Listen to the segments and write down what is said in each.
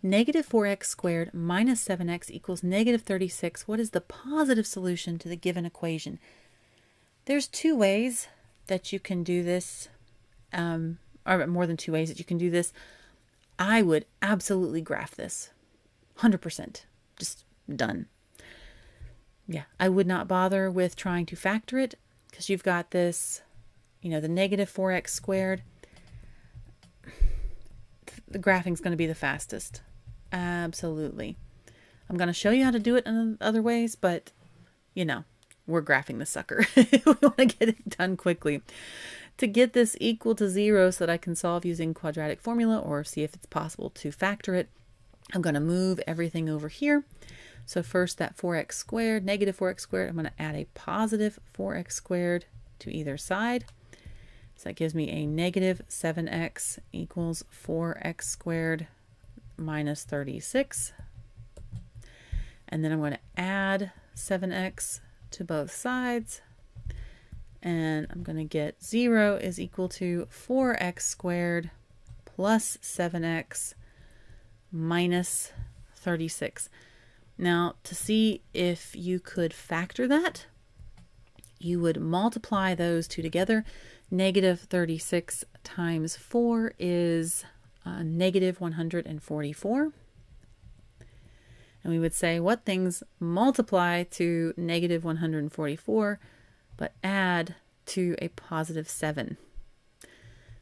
Negative 4x squared minus 7x equals negative 36. What is the positive solution to the given equation? There's two ways that you can do this, or more than two ways that you can do this. I would absolutely graph this. 100%. Just done. Yeah, I would not bother with trying to factor it because you've got this, the negative 4x squared. The graphing is going to be the fastest. Absolutely. I'm going to show you how to do it in other ways, but, we're graphing the sucker. We want to get it done quickly. To get this equal to 0 so that I can solve using quadratic formula or see if it's possible to factor it, I'm going to move everything over here. So first that 4x squared, negative 4x squared, I'm going to add a positive 4x squared to either side. So that gives me a negative 7x equals 4x squared minus 36. And then I'm going to add 7x to both sides. And I'm going to get 0 is equal to 4x squared plus 7x minus 36. Now, to see if you could factor that, you would multiply those two together. Negative 36 times 4 is negative 144. And we would say what things multiply to negative 144 but add to a positive 7.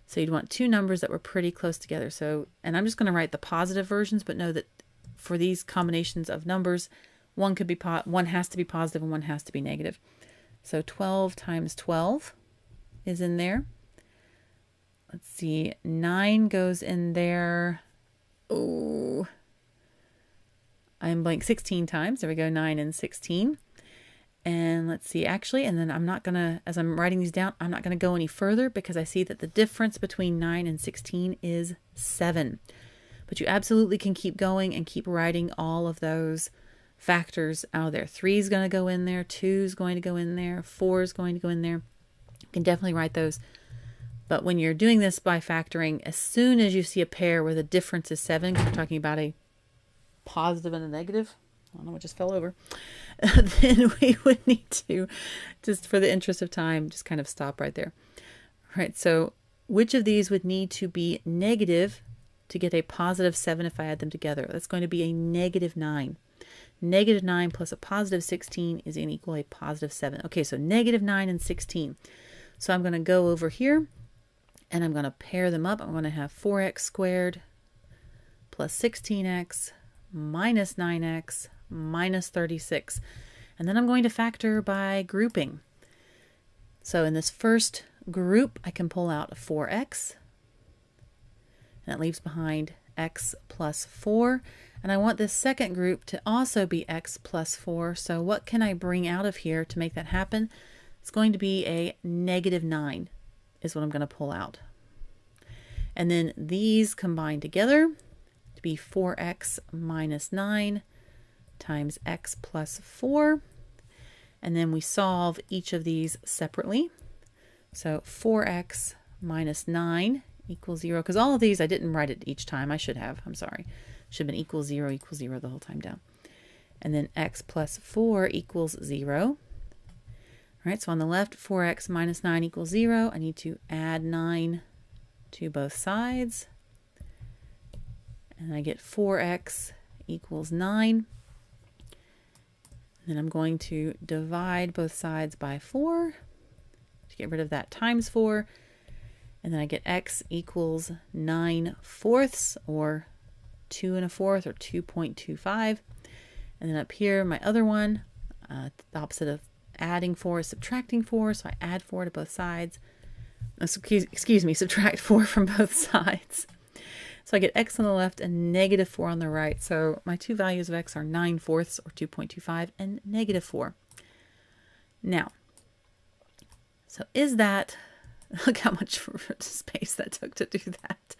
So you'd want two numbers that were pretty close together. So, and I'm just going to write the positive versions, but know that for these combinations of numbers, one has to be positive and one has to be negative. So 12 times 12 is in there. Let's see, 9 goes in there. Oh, I'm blank 16 times. There we go, 9 and 16. And let's see, actually, and then I'm not going to, as I'm writing these down, I'm not going to go any further because I see that the difference between 9 and 16 is 7. But you absolutely can keep going and keep writing all of those factors out there. 3 is going to go in there, 2 is going to go in there, 4 is going to go in there. You can definitely write those. But when you're doing this by factoring, as soon as you see a pair where the difference is 7, because we're talking about a positive and a negative, I don't know what just fell over, then we would need to, just for the interest of time, just kind of stop right there. All right, so which of these would need to be negative to get a positive 7 if I add them together? That's going to be a negative 9. Negative 9 plus a positive 16 is equal a positive 7. Okay, so negative 9 and 16. So I'm going to go over here and I'm going to pair them up. I'm going to have 4x squared plus 16x minus 9x minus 36. And then I'm going to factor by grouping. So in this first group, I can pull out a 4x. And that leaves behind x plus 4. And I want this second group to also be x plus 4. So what can I bring out of here to make that happen? It's going to be a negative 9 is what I'm going to pull out. And then these combine together to be 4x minus 9 times x plus 4. And then we solve each of these separately. So 4x minus 9 equals 0. Because all of these, I didn't write it each time. I should have. I'm sorry. Should have been equals 0 the whole time down. And then x plus 4 equals 0. All right, so on the left, 4x minus 9 equals 0. I need to add 9 to both sides. And I get 4x equals 9. Then I'm going to divide both sides by 4 to get rid of that times 4. And then I get x equals 9/4 or 2 1/4 or 2.25. And then up here, my other one, the opposite of adding 4 is subtracting 4. So I add 4 to both sides. Excuse me, subtract 4 from both sides. So I get x on the left and negative 4 on the right. So my two values of x are 9/4 or 2.25 and negative 4. Now, so is that, look how much space that took to do that.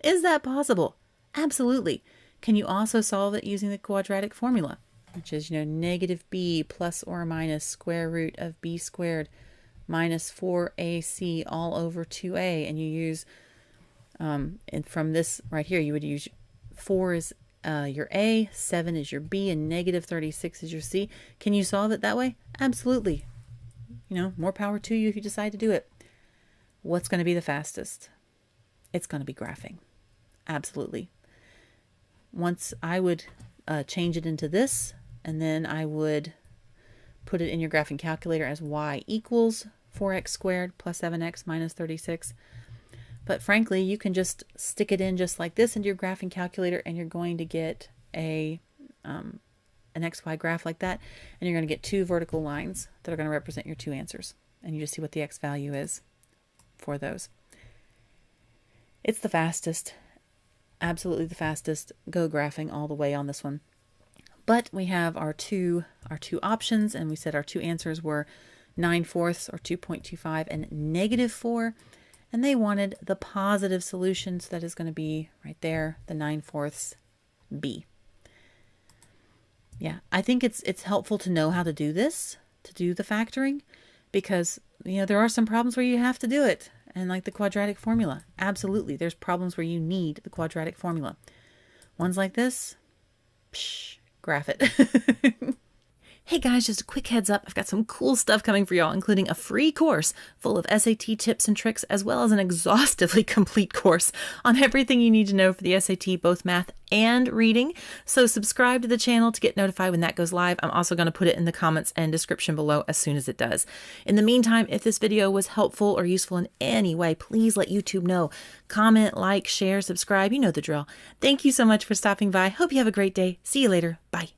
Is that possible? Absolutely. Can you also solve it using the quadratic formula, which is, negative b plus or minus square root of b squared minus 4ac all over 2a. And you use, and from this right here, you would use 4 is your A, 7 is your B, and negative 36 is your C. Can you solve it that way? Absolutely. You know, more power to you if you decide to do it. What's going to be the fastest? It's going to be graphing. Absolutely. Once I would change it into this, and then I would put it in your graphing calculator as y equals 4x squared plus 7x minus 36. But frankly, you can just stick it in just like this into your graphing calculator, and you're going to get an XY graph like that, and you're going to get two vertical lines that are going to represent your two answers. And you just see what the X value is for those. It's the fastest, absolutely the fastest. Go graphing all the way on this one. But we have our two options, and we said our two answers were 9/4 or 2.25 and negative 4. And they wanted the positive solution, so that is going to be right there, the 9/4 B. Yeah, I think it's helpful to know how to do this, to do the factoring, because, you know, there are some problems where you have to do it. And like the quadratic formula, absolutely, there's problems where you need the quadratic formula. Ones like this, psh, graph it. Hey guys, just a quick heads up, I've got some cool stuff coming for y'all, including a free course full of SAT tips and tricks, as well as an exhaustively complete course on everything you need to know for the SAT, both math and reading. So subscribe to the channel to get notified when that goes live. I'm also going to put it in the comments and description below as soon as it does. In the meantime, if this video was helpful or useful in any way, please let YouTube know. Comment, like, share, subscribe, you know the drill. Thank you so much for stopping by. Hope you have a great day. See you later. Bye.